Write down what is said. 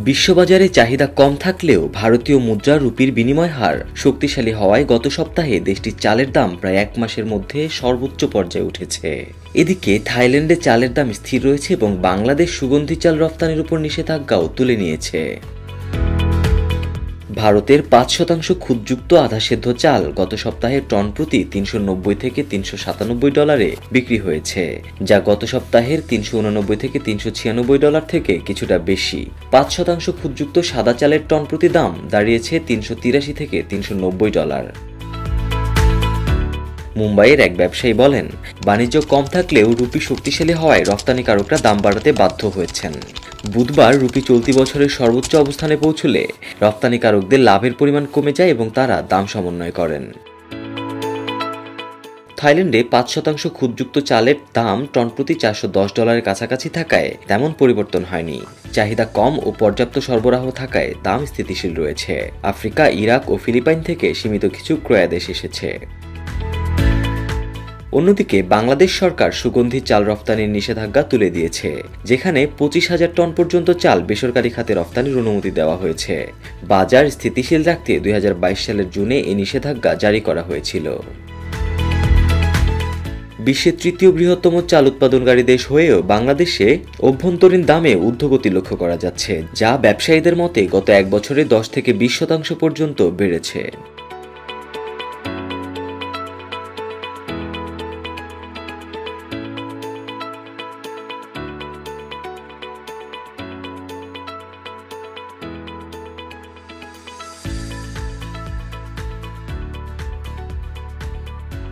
বিশ্ববাজারে চাহিদা কম থাকলেও ভারতীয় মুদ্রা রুপির বিনিময় হার শক্তিশালী হওয়ায় গত সপ্তাহে দেশটির চালের দাম প্রায় এক মাসের মধ্যে সর্বোচ্চ পর্যায়ে উঠেছে। এদিকে থাইল্যান্ডে চালের দাম স্থির রয়েছে এবং বাংলাদেশ সুগন্ধি চাল রপ্তানির উপর নিষেধাজ্ঞাও তুলে নিয়েছে। ভারতের ৫% খুদযুক্ত আধাসেদ্ধ চাল গত সপ্তাহে টন প্রতি $৩৯০ থেকে $৩৯৭ বিক্রি হয়েছে, যা গত সপ্তাহের $৩৮৯ থেকে $৩৯৬ থেকে কিছুটা বেশি। ৫% খুদযুক্ত সাদা চালের টন প্রতি দাম দাঁড়িয়েছে $৩৮৩ থেকে $৩৯০। মুম্বাইয়ের এক ব্যবসায়ী বলেন, বাণিজ্য কম থাকলেও রুপি শক্তিশালী হওয়ায় রপ্তানিকারকরা দাম বাড়াতে বাধ্য হয়েছেন। বুধবার রুপি চলতি বছরের সর্বোচ্চ অবস্থানে পৌঁছলে রপ্তানিকারকদের লাভের পরিমাণ কমে যায় এবং তারা দাম সমন্বয় করেন। থাইল্যান্ডে ৫% খুদযুক্ত চালের দাম টন প্রতি $৪১০ কাছাকাছি থাকায় তেমন পরিবর্তন হয়নি। চাহিদা কম ও পর্যাপ্ত সরবরাহ থাকায় দাম স্থিতিশীল রয়েছে। আফ্রিকা, ইরাক ও ফিলিপাইন থেকে সীমিত কিছু ক্রয়াদেশ এসেছে। অন্যদিকে বাংলাদেশ সরকার সুগন্ধি চাল রপ্তানির নিষেধাজ্ঞা তুলে দিয়েছে, যেখানে ২৫,০০০ টন পর্যন্ত চাল বেসরকারি খাতে রপ্তানির অনুমতি দেওয়া হয়েছে। বাজার স্থিতিশীল রাখতে ২০২২ সালের জুনে এই নিষেধাজ্ঞা জারি করা হয়েছিল। বিশ্বের তৃতীয় বৃহত্তম চাল উৎপাদনকারী দেশ হয়েও বাংলাদেশে অভ্যন্তরীণ দামে ঊর্ধ্বগতি লক্ষ্য করা যাচ্ছে, যা ব্যবসায়ীদের মতে গত এক বছরে ১০ থেকে ২০% পর্যন্ত বেড়েছে।